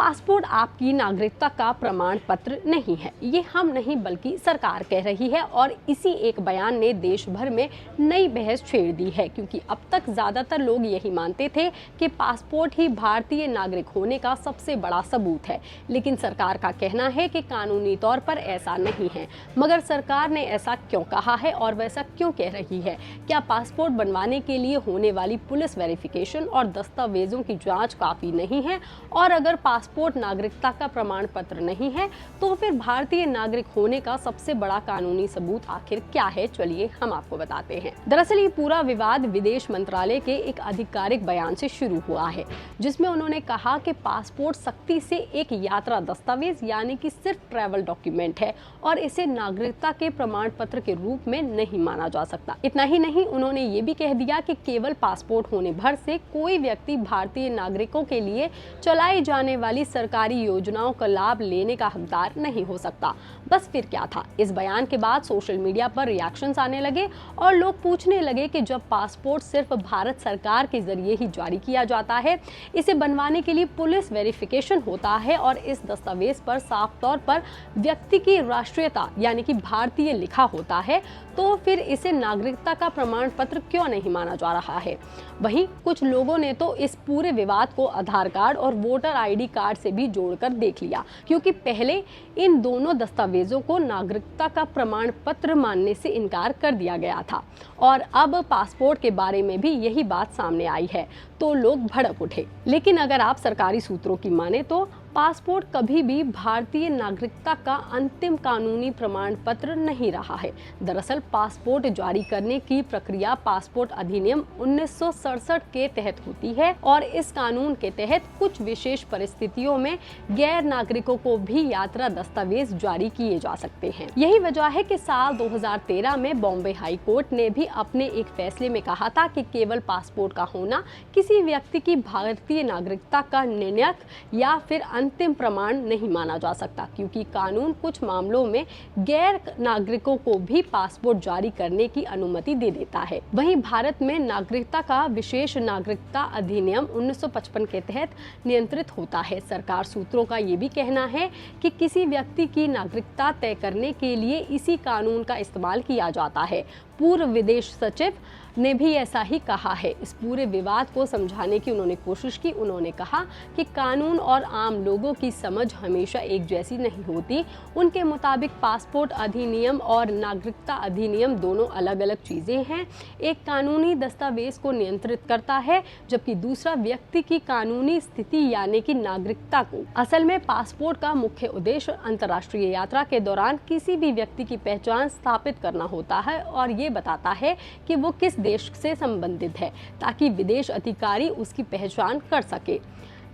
Passport आपकी नागरिकता का प्रमाण पत्र नहीं है, ये हम नहीं बल्कि सरकार कह रही है और इसी एक बयान ने देश भर में नई बहस छेड़ दी है, क्योंकि अब तक ज्यादातर लोग यही मानते थे कि पासपोर्ट ही भारतीय नागरिक होने का सबसे बड़ा सबूत है। लेकिन सरकार का कहना है कि कानूनी तौर पर ऐसा नहीं है। मगर सरकार ने ऐसा क्यों कहा है और वैसा क्यों कह रही है? क्या पासपोर्ट बनवाने के लिए होने वाली पुलिस वेरिफिकेशन और दस्तावेजों की जांच काफी नहीं है? और अगर पासपोर्ट नागरिकता का प्रमाण पत्र नहीं है तो फिर भारतीय नागरिक होने का सबसे बड़ा कानूनी सबूत आखिर क्या है? चलिए हम आपको बताते हैं। दरअसल ये पूरा विवाद विदेश मंत्रालय के एक आधिकारिक बयान से शुरू हुआ है, जिसमें उन्होंने कहा कि पासपोर्ट सख्ती से एक यात्रा दस्तावेज यानी कि सिर्फ ट्रैवल डॉक्यूमेंट है और इसे नागरिकता के प्रमाण पत्र के रूप में नहीं माना जा सकता। इतना ही नहीं, उन्होंने ये भी कह दिया कि केवल पासपोर्ट होने भर से कोई व्यक्ति भारतीय नागरिकों के लिए चलाई जाने वाली सरकारी योजनाओं का लाभ लेने का हकदार नहीं हो सकता। बस फिर क्या था? इस बयान के बाद सोशल मीडिया पर रिएक्शंस आने लगे और लोग पूछने लगे कि जब पासपोर्ट सिर्फ भारत सरकार के जरिए ही जारी किया जाता है, इसे बनवाने के लिए पुलिस वेरिफिकेशन होता है और इस दस्तावेज पर साफ तौर पर व्यक्ति की राष्ट्रीयता यानी कि भारतीय लिखा होता है, तो फिर इसे नागरिकता का प्रमाण पत्र क्यों नहीं माना जा रहा है? वहीं कुछ लोगों ने तो इस पूरे विवाद को आधार कार्ड और वोटर आईडी कार्ड से भी जोड़कर देख लिया, क्योंकि पहले इन दोनों दस्तावेजों को नागरिकता का प्रमाण पत्र मानने से इनकार कर दिया गया था और अब पासपोर्ट के बारे में भी यही बात सामने आई है, तो लोग भड़क उठे। लेकिन अगर आप सरकारी सूत्रों की माने तो पासपोर्ट कभी भी भारतीय नागरिकता का अंतिम कानूनी प्रमाण पत्र नहीं रहा है। दरअसल पासपोर्ट जारी करने की प्रक्रिया पासपोर्ट अधिनियम 1967 के तहत होती है और इस कानून के तहत कुछ विशेष परिस्थितियों में गैर नागरिकों को भी यात्रा दस्तावेज जारी किए जा सकते हैं। यही वजह है कि साल 2013 में बॉम्बे हाई कोर्ट ने भी अपने एक फैसले में कहा था कि केवल पासपोर्ट का होना किसी व्यक्ति की भारतीय नागरिकता का निर्णायक या फिर अंतिम प्रमाण नहीं माना जा सकता, क्योंकि कानून कुछ मामलों में गैर नागरिकों को भी पासपोर्ट जारी करने की अनुमति दे देता है। वहीं भारत में नागरिकता का विशेष नागरिकता अधिनियम 1955 के तहत नियंत्रित होता है। सरकार सूत्रों का ये भी कहना है कि किसी व्यक्ति की नागरिकता तय करने के लिए इसी कानून का इस्तेमाल किया जाता है। पूर्व विदेश सचिव ने भी ऐसा ही कहा है। इस पूरे विवाद को समझाने की उन्होंने कोशिश की। उन्होंने कहा कि कानून और आम लोगों की समझ हमेशा एक जैसी नहीं होती। उनके मुताबिक पासपोर्ट अधिनियम और नागरिकता अधिनियम दोनों अलग अलग चीजें हैं। एक कानूनी दस्तावेज को नियंत्रित करता है, जबकि दूसरा व्यक्ति की कानूनी स्थिति यानी कि नागरिकता को। असल में पासपोर्ट का मुख्य उद्देश्य अंतर्राष्ट्रीय यात्रा के दौरान किसी भी व्यक्ति की पहचान स्थापित करना होता है और ये बताता है कि वो किस देश से संबंधित है, ताकि विदेश अधिकारी उसकी पहचान कर सके।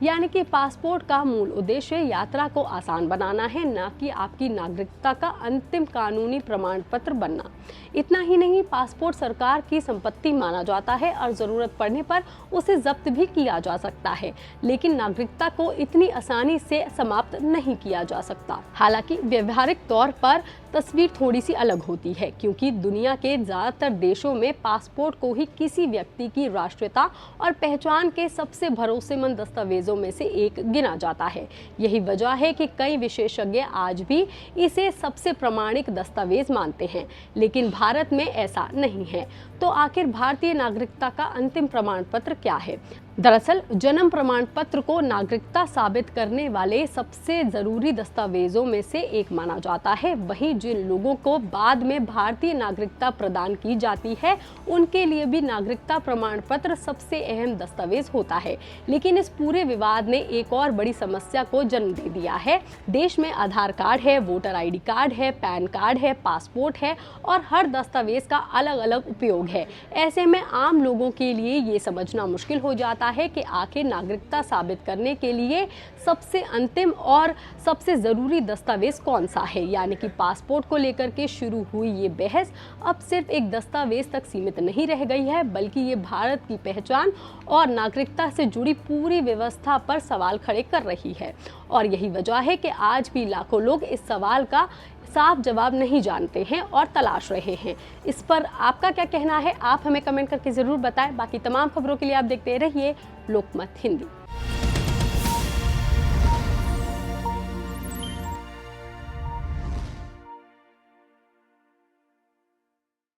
यानी कि पासपोर्ट का मूल उद्देश्य यात्रा को आसान बनाना है, न कि आपकी नागरिकता का अंतिम कानूनी प्रमाण पत्र बनना। इतना ही नहीं, पासपोर्ट सरकार की संपत्ति माना जाता है और जरूरत पड़ने पर उसे जब्त भी किया जा सकता है, लेकिन नागरिकता को इतनी आसानी से समाप्त नहीं किया जा सकता। हालांकि व्यवहारिक तौर पर तस्वीर थोड़ी सी अलग होती है, क्योंकि दुनिया के ज्यादातर देशों में पासपोर्ट को ही किसी व्यक्ति की राष्ट्रीयता और पहचान के सबसे भरोसेमंद दस्तावेजों में से एक गिना जाता है। यही वजह है कि कई विशेषज्ञ आज भी इसे सबसे प्रामाणिक दस्तावेज मानते हैं, लेकिन भारत में ऐसा नहीं है। तो आखिर भारतीय नागरिकता का अंतिम प्रमाण पत्र क्या है? दरअसल जन्म प्रमाण पत्र को नागरिकता साबित करने वाले सबसे जरूरी दस्तावेजों में से एक माना जाता है। वहीं जिन लोगों को बाद में भारतीय नागरिकता प्रदान की जाती है, उनके लिए भी नागरिकता प्रमाण पत्र सबसे अहम दस्तावेज होता है। लेकिन इस पूरे विवाद ने एक और बड़ी समस्या को जन्म दे दिया है। देश में आधार कार्ड है, वोटर आईडी कार्ड है, पैन कार्ड है, पासपोर्ट है और हर दस्तावेज का अलग अलग उपयोग है। ऐसे में आम लोगों के लिए ये समझना मुश्किल हो जाता है कि आखिर नागरिकता साबित करने के लिए सबसे अंतिम और सबसे जरूरी दस्तावेज कौन सा है। यानी कि पासपोर्ट को लेकर के शुरू हुई ये बहस अब सिर्फ एक दस्तावेज तक सीमित नहीं रह गई है, बल्कि ये भारत की पहचान और नागरिकता से जुड़ी पूरी व्यवस्था पर सवाल खड़े कर रही है। और यही वजह है कि आज भी लाखों लोग इस सवाल का साफ जवाब नहीं जानते हैं और तलाश रहे हैं। इस पर आपका क्या कहना है? आप हमें कमेंट करके जरूर बताएं। बाकी तमाम खबरों के लिए आप देखते रहिए लोकमत हिंदी।